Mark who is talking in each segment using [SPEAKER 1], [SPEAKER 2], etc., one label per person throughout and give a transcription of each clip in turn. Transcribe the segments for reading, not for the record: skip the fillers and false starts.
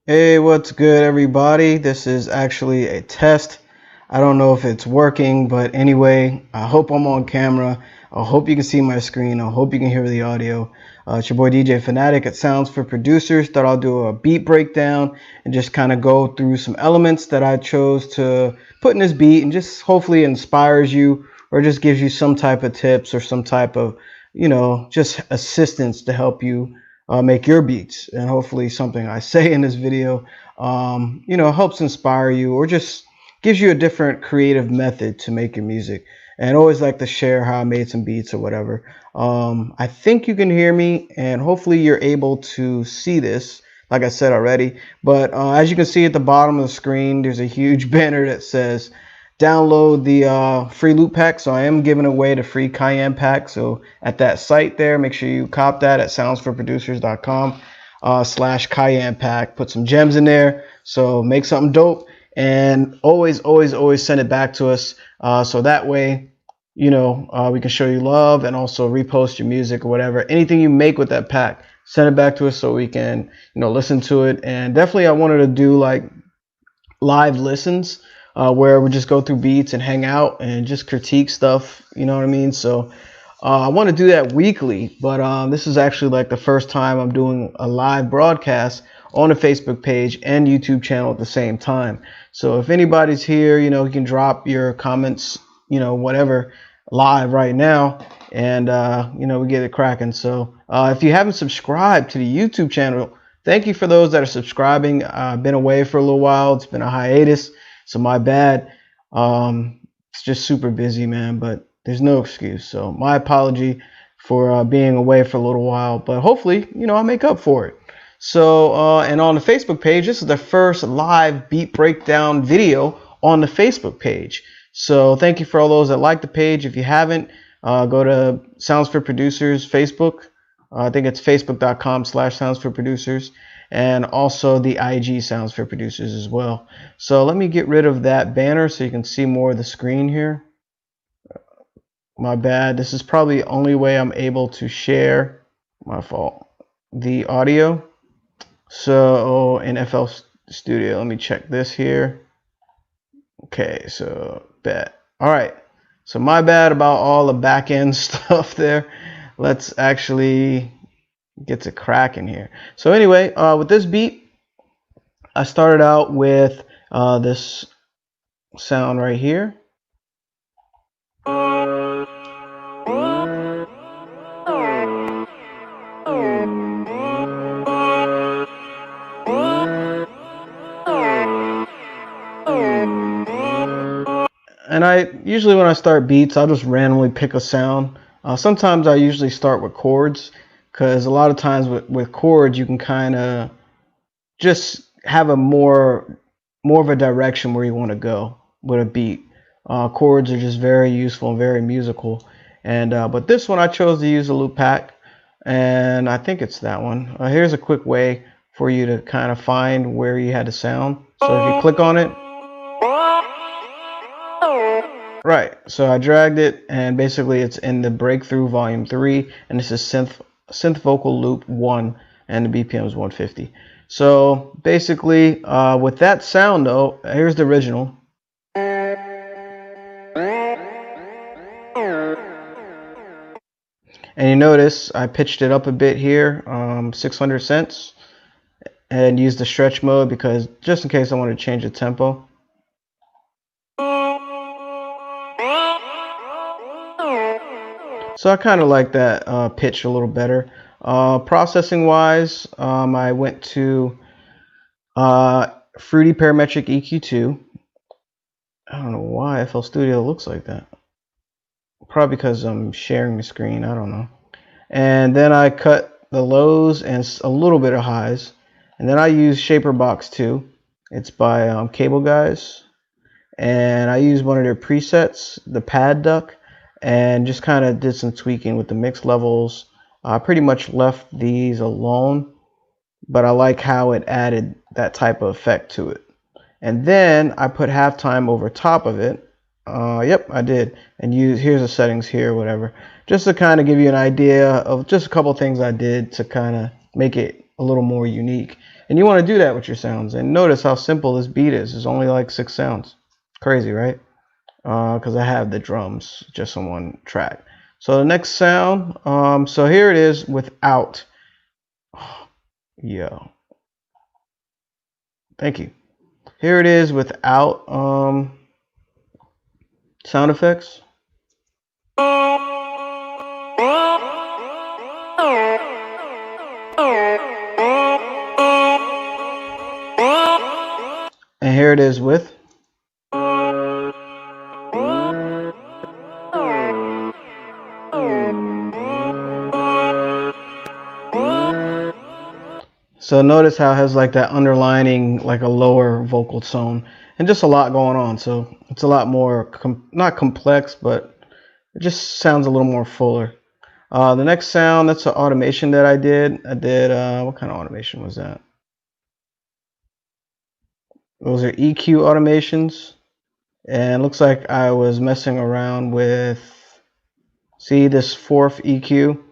[SPEAKER 1] Hey, what's good, everybody? This is actually a test. I don't know if it's working, but anyway, I hope I'm on camera. I hope you can see my screen. I hope you can hear the audio. It's your boy DJ Fanatic at Sounds for Producers. Thought I'll do a beat breakdown and just kind of go through some elements that I chose to put in this beat and just hopefully inspires you or just gives you some type of tips or some type of, just assistance to help you make your beats, and hopefully something I say in this video helps inspire you or just gives you a different creative method to make your music. And I always like to share how I made some beats or whatever. I think you can hear me, and hopefully you're able to see this, like I said already. But as you can see at the bottom of the screen, there's a huge banner that says download the free loop pack. So I am giving away the free Cayenne pack. So at that site there, make sure you cop that at soundsforproducers.com / Cayenne pack. Put some gems in there. So make something dope, and always send it back to us. So that way, we can show you love and also repost your music or whatever. Anything you make with that pack, send it back to us so we can, listen to it. And definitely I wanted to do like live listens where we just go through beats and hang out and just critique stuff, you know what I mean? So I want to do that weekly, but this is actually like the first time I'm doing a live broadcast on the Facebook page and YouTube channel at the same time. So if anybody's here, you can drop your comments, whatever, live right now, and we get it cracking. So if you haven't subscribed to the YouTube channel, thank you for those that are subscribing. I've been away for a little while. It's been a hiatus, so my bad. It's just super busy, man, but there's no excuse. So my apology for being away for a little while, but hopefully, I'll make up for it. So, and on the Facebook page, this is the first live beat breakdown video on the Facebook page. So thank you for all those that like the page. If you haven't, go to Sounds for Producers Facebook. I think it's facebook.com / Sounds for Producers, and also the IG Sounds for Producers as well. So let me get rid of that banner so you can see more of the screen here. My bad. This is probably the only way I'm able to share, my fault, the audio. So in FL Studio, let me check this here. Okay, so bet. All right. So my bad about all the back end stuff there. Let's actually get to cracking here. So anyway, with this beat, I started out with this sound right here. And I usually, when I start beats, I'll just randomly pick a sound. Sometimes I usually start with chords, because a lot of times with chords you can kind of just have a more of a direction where you want to go with a beat. Chords are just very useful and very musical. And but this one I chose to use a loop pack, and I think it's that one. Here's a quick way for you to kind of find where you had the sound. So if you click on it, right, so I dragged it, and basically it's in the Breakthrough Volume 3, and this is synth vocal loop 1, and the BPM is 150. So basically, with that sound though, here's the original. And you notice I pitched it up a bit here, 600 cents, and used the stretch mode because just in case I want to change the tempo. So I kind of like that pitch a little better. Processing wise, I went to Fruity Parametric EQ2. I don't know why FL Studio looks like that. Probably because I'm sharing the screen, I don't know. And then I cut the lows and a little bit of highs. And then I use Shaper Box 2. It's by Cable Guys. And I used one of their presets, the Pad Duck, and just kind of did some tweaking with the mix levels. I pretty much left these alone, but I like how it added that type of effect to it. And then I put halftime over top of it. Yep, I did. And here's the settings here, whatever. Just to kind of give you an idea of just a couple things I did to kind of make it a little more unique. And you want to do that with your sounds. And notice how simple this beat is. It's only like 6 sounds. Crazy, right? Because I have the drums just on one track. So the next sound, so here it is without. Yo. Thank you. Here it is without sound effects. And here it is with. So notice how it has like that underlining, like a lower vocal tone, and just a lot going on. So it's a lot more, not complex, but it just sounds a little more fuller. The next sound, that's an automation that I did. What kind of automation was that? Those are EQ automations. And it looks like I was messing around with, see this 4th EQ?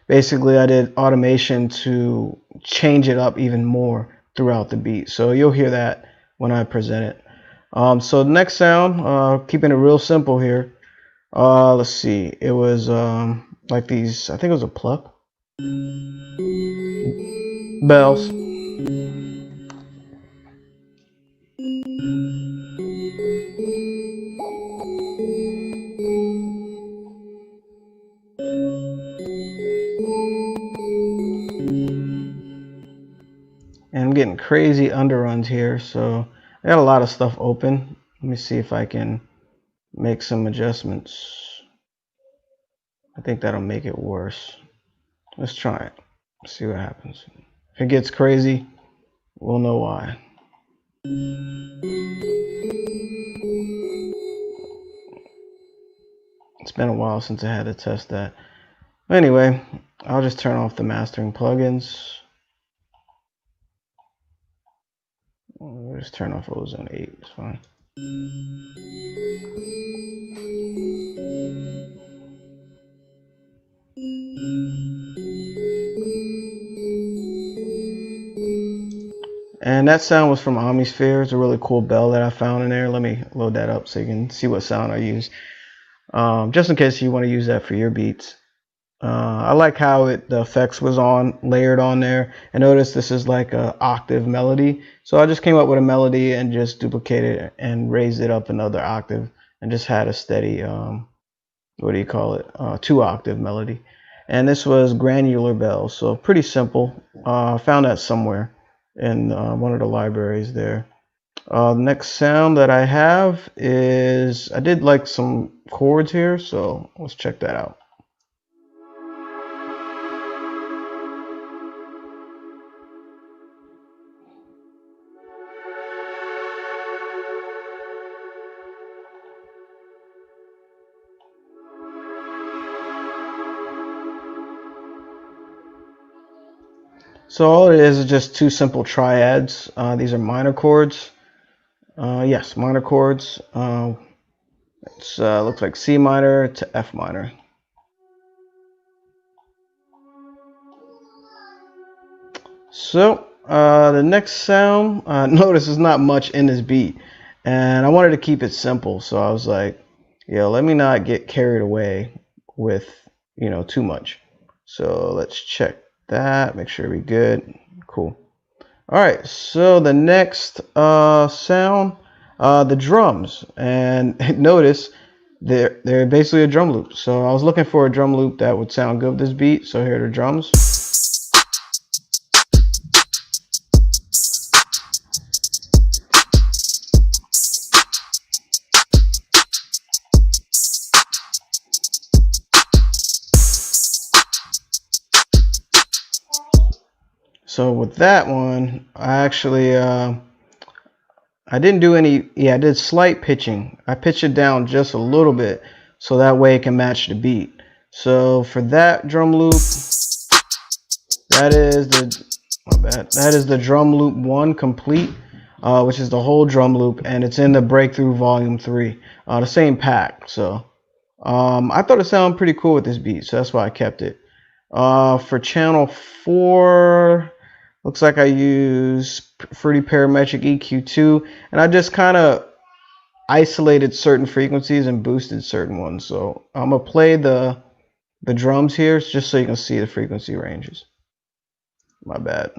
[SPEAKER 1] Basically, I did automation to change it up even more throughout the beat. So you'll hear that when I present it. So the next sound, keeping it real simple here. Let's see. It was like these, I think it was a pluck. Bells. And I'm getting crazy underruns here, so I got a lot of stuff open. Let me see if I can make some adjustments. I think that'll make it worse. Let's try it. See what happens. If it gets crazy, we'll know why. It's been a while since I had to test that. Anyway, I'll just turn off the mastering plugins. We'll just turn off Ozone 8, it's fine. And that sound was from Omnisphere. It's a really cool bell that I found in there. Let me load that up so you can see what sound I use. Just in case you want to use that for your beats. I like how the effects was layered on there. And notice this is like a octave melody. So I just came up with a melody and just duplicated it and raised it up another octave and just had a steady, 2-octave melody. And this was granular bells, so pretty simple. I found that somewhere in one of the libraries there. The next sound that I have is, I did like some chords here, so let's check that out. So all it is just 2 simple triads. These are minor chords. Yes, minor chords. It looks like C minor to F minor. So the next sound, notice there's not much in this beat, and I wanted to keep it simple. So I was like, let me not get carried away with too much. So let's check that, make sure we're good. Cool. All right, so the next sound, the drums, and notice they're basically a drum loop. So I was looking for a drum loop that would sound good with this beat. So here are the drums. So with that one, I actually, I didn't do any, I did slight pitching. I pitched it down just a little bit so that way it can match the beat. So for that drum loop, that is the drum loop 1 complete, which is the whole drum loop, and it's in the Breakthrough Volume 3, the same pack. So I thought it sounded pretty cool with this beat, so that's why I kept it. For channel 4, Looks like I use Fruity Parametric EQ2, and I just kind of isolated certain frequencies and boosted certain ones. So I'm gonna play the drums here just so you can see the frequency ranges. My bad.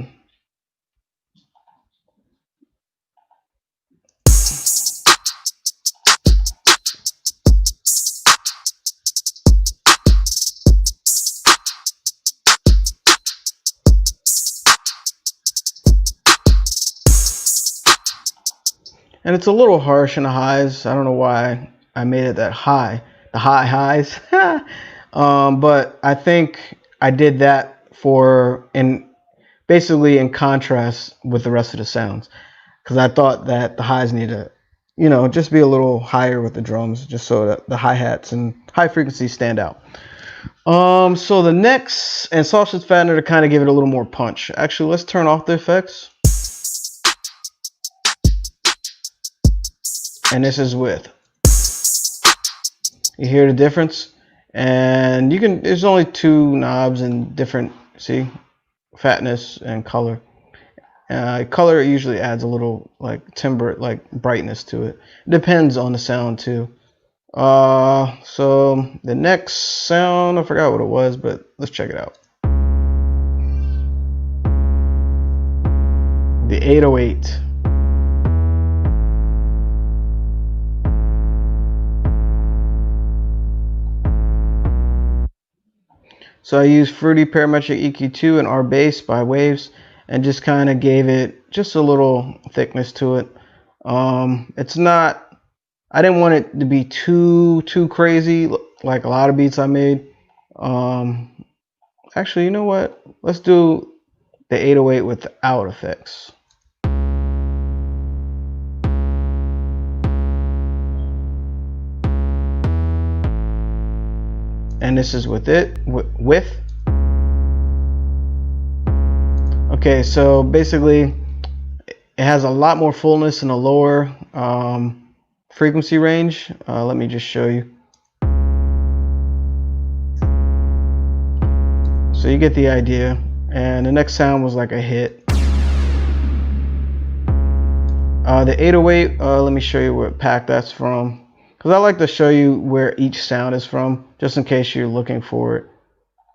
[SPEAKER 1] And it's a little harsh in the highs. I don't know why I made it that high, the high highs. But I think I did that basically in contrast with the rest of the sounds, because I thought that the highs need to, just be a little higher with the drums, just so that the hi-hats and high frequencies stand out. So the next, and sausage fattener to kind of give it a little more punch. Actually, let's turn off the effects. And this is with. You hear the difference? And there's only 2 knobs and different, see, fatness and color. Color usually adds a little like timbre, like brightness to it. Depends on the sound too. So the next sound, I forgot what it was, but let's check it out. The 808. So I used Fruity Parametric EQ2 and R bass by Waves, and just kind of gave it just a little thickness to it. It's not, I didn't want it to be too crazy like a lot of beats I made. Actually, you know what? Let's do the 808 without effects. And this is with it, with. Okay, so basically it has a lot more fullness in a lower frequency range. Let me just show you. So you get the idea. And the next sound was like a hit. The 808, let me show you what pack that's from, because I like to show you where each sound is from, just in case you're looking for it.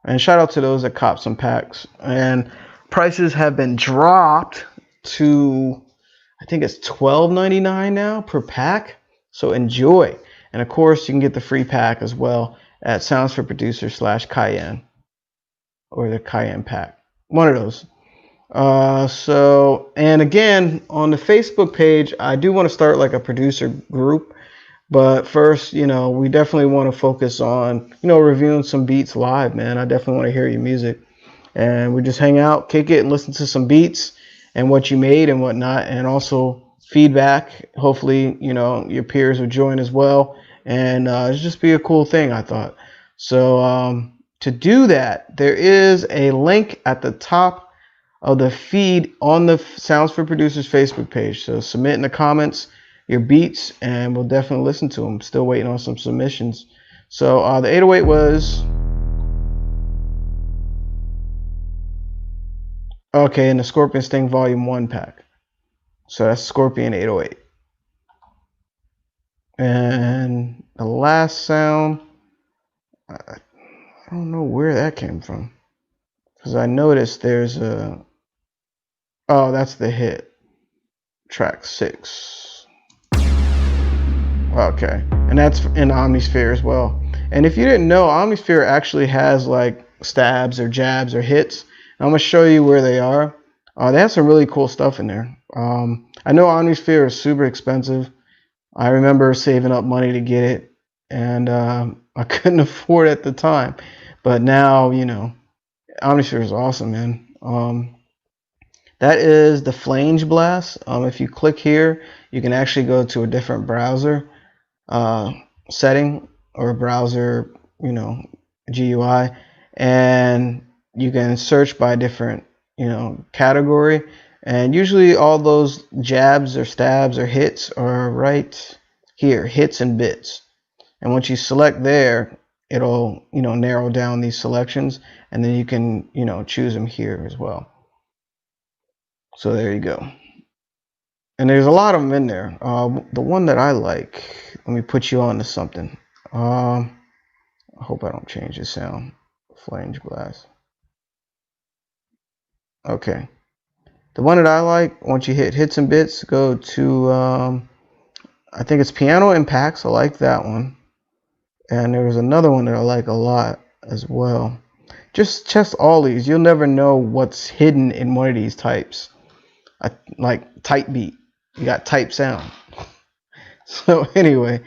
[SPEAKER 1] And shout out to those that cop some packs. And prices have been dropped to, I think it's $12.99 now per pack. So enjoy. And of course, you can get the free pack as well at soundsforproducers/Cayenne, or the Cayenne pack. One of those. And again, on the Facebook page, I do want to start like a producer group. But first, we definitely want to focus on, reviewing some beats live, man. I definitely want to hear your music. And we just hang out, kick it, and listen to some beats and what you made and whatnot. And also feedback. Hopefully, your peers will join as well. And it'll just be a cool thing, I thought. So to do that, there is a link at the top of the feed on the Sounds for Producers Facebook page. So submit in the comments your beats, and we'll definitely listen to them. Still waiting on some submissions. So the 808 was okay in the Scorpion Sting Volume 1 pack. So that's Scorpion 808. And the last sound, I don't know where that came from, because I noticed there's a, oh, that's the hit, track 6. Okay, and that's in Omnisphere as well. And if you didn't know, Omnisphere actually has like stabs or jabs or hits. I'm gonna show you where they are. They have some really cool stuff in there. I know Omnisphere is super expensive. I remember saving up money to get it, and I couldn't afford it at the time. But now, Omnisphere is awesome, man. That is the Flange Blast. If you click here, you can actually go to a different browser setting, or browser, GUI, and you can search by different, category. And usually all those jabs or stabs or hits are right here, hits and bits. And once you select there, it'll, narrow down these selections, and then you can, choose them here as well. So there you go. And there's a lot of them in there. The one that I like, let me put you on to something. I hope I don't change the sound. Flange blast. Okay. The one that I like, once you hit hits and bits, go to, I think it's piano impacts. I like that one. And there was another one that I like a lot as well. Just test all these. You'll never know what's hidden in one of these types. Like type beat. You got type sound. So anyway,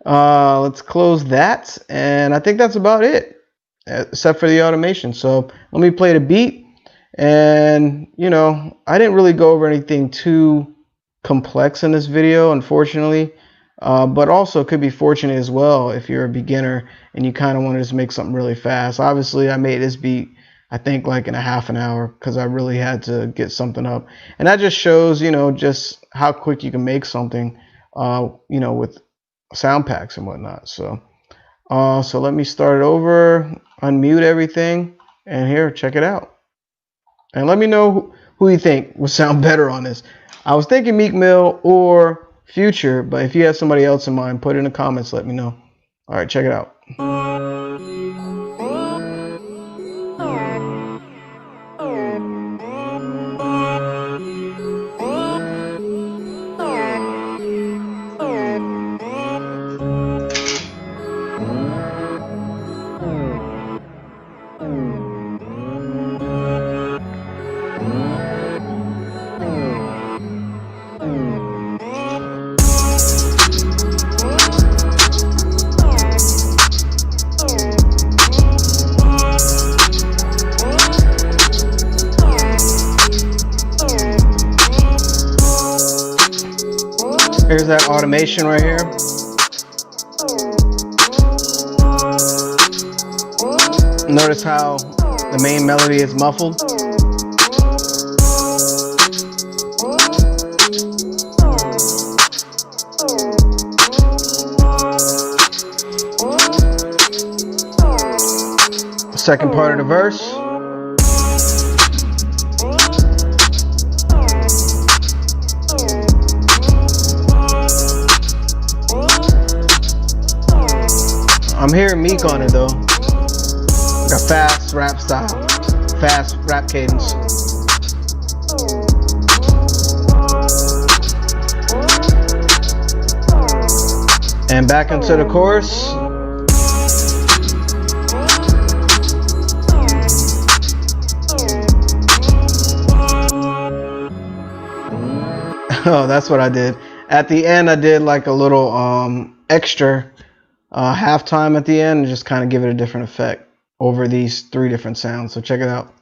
[SPEAKER 1] let's close that. And I think that's about it, except for the automation. So let me play the beat. And, you know, I didn't really go over anything too complex in this video, unfortunately. But also could be fortunate as well if you're a beginner and you kind of want to just make something really fast. Obviously, I made this beat, I think, like in a half an hour because I really had to get something up. And that just shows, you know, just how quick you can make something, you know, with sound packs and whatnot. So let me start it over, unmute everything, and here, check it out. And let me know who you think would sound better on this. I was thinking Meek Mill or Future, but if you have somebody else in mind, put it in the comments, let me know. All right, check it out. Here's that automation right here. Notice how the main melody is muffled. Second part of the verse. I'm hearing Meek on it though. Like a fast rap style, fast rap cadence. And back into the chorus. Oh, that's what I did. At the end, I did like a little extra halftime at the end and just kind of give it a different effect over these 3 different sounds. So check it out.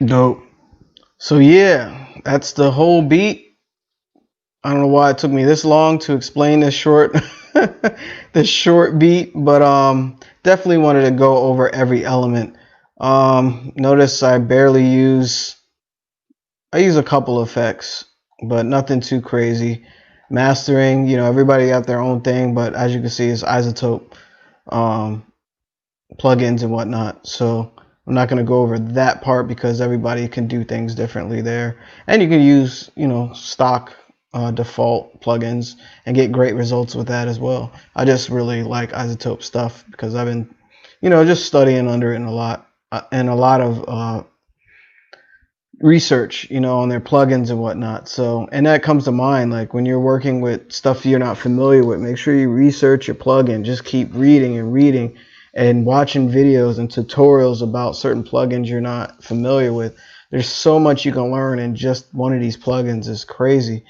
[SPEAKER 1] Dope. So yeah, that's the whole beat. I don't know why it took me this long to explain this short this short beat, but definitely wanted to go over every element. Notice I use a couple effects, but nothing too crazy. Mastering, you know, everybody got their own thing, but as you can see, it's isotope plugins and whatnot. So I'm not going to go over that part because everybody can do things differently there. And you can use, you know, stock default plugins and get great results with that as well. I just really like isotope stuff because I've been, you know, just studying under it and a lot of research, you know, on their plugins and whatnot. So, and that comes to mind, like when you're working with stuff you're not familiar with, make sure you research your plugin. Just keep reading and reading and watching videos and tutorials about certain plugins you're not familiar with. There's so much you can learn in just one of these plugins. Is crazy.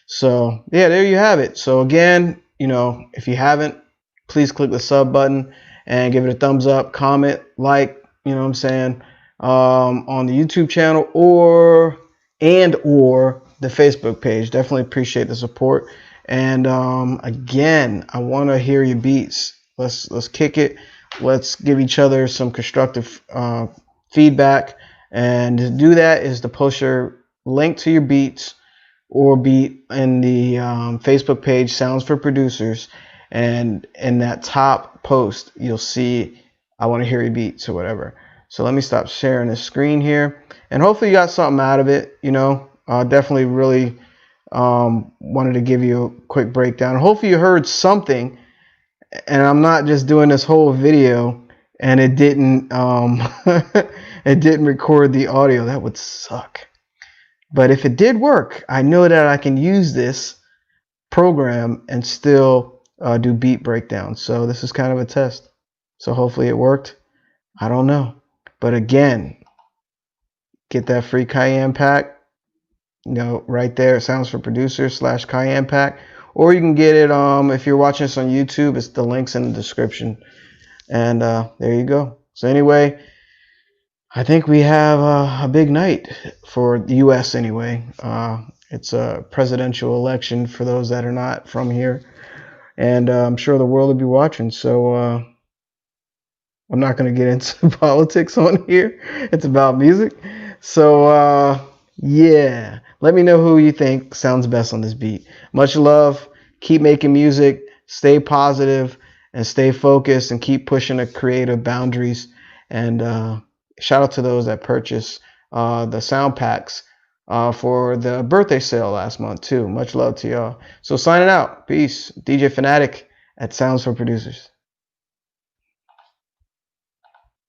[SPEAKER 1] So yeah, there you have it. So again, you know, if you haven't, please click the sub button and give it a thumbs up, comment, like, you know what I'm saying, on the YouTube channel, or the Facebook page. Definitely appreciate the support. And again, I want to hear your beats. Let's kick it. Let's give each other some constructive feedback. And to do that is to post your link to your beats or beat in the Facebook page, Sounds for Producers. And in that top post, you'll see, I want to hear your beats or whatever. So let me stop sharing the screen here. And hopefully you got something out of it. You know, definitely really wanted to give you a quick breakdown. Hopefully you heard something. And I'm not just doing this whole video and it didn't it didn't record the audio. That would suck. But if it did work, I know that I can use this program and still do beat breakdowns. So this is kind of a test. So hopefully it worked. I don't know. But again, get that free Cayenne pack. You know, right there, Sounds for Producers / Cayenne pack. Or you can get it if you're watching this on YouTube. It's the links in the description. And there you go. So anyway, I think we have a big night for the U.S. anyway. It's a presidential election for those that are not from here. And I'm sure the world will be watching. So I'm not going to get into politics on here. It's about music. So yeah, let me know who you think sounds best on this beat. Much love. Keep making music. Stay positive and stay focused and keep pushing the creative boundaries. And shout out to those that purchased the sound packs for the birthday sale last month too. Much love to y'all. So signing out. Peace. DJ Fanatic at Sounds for Producers.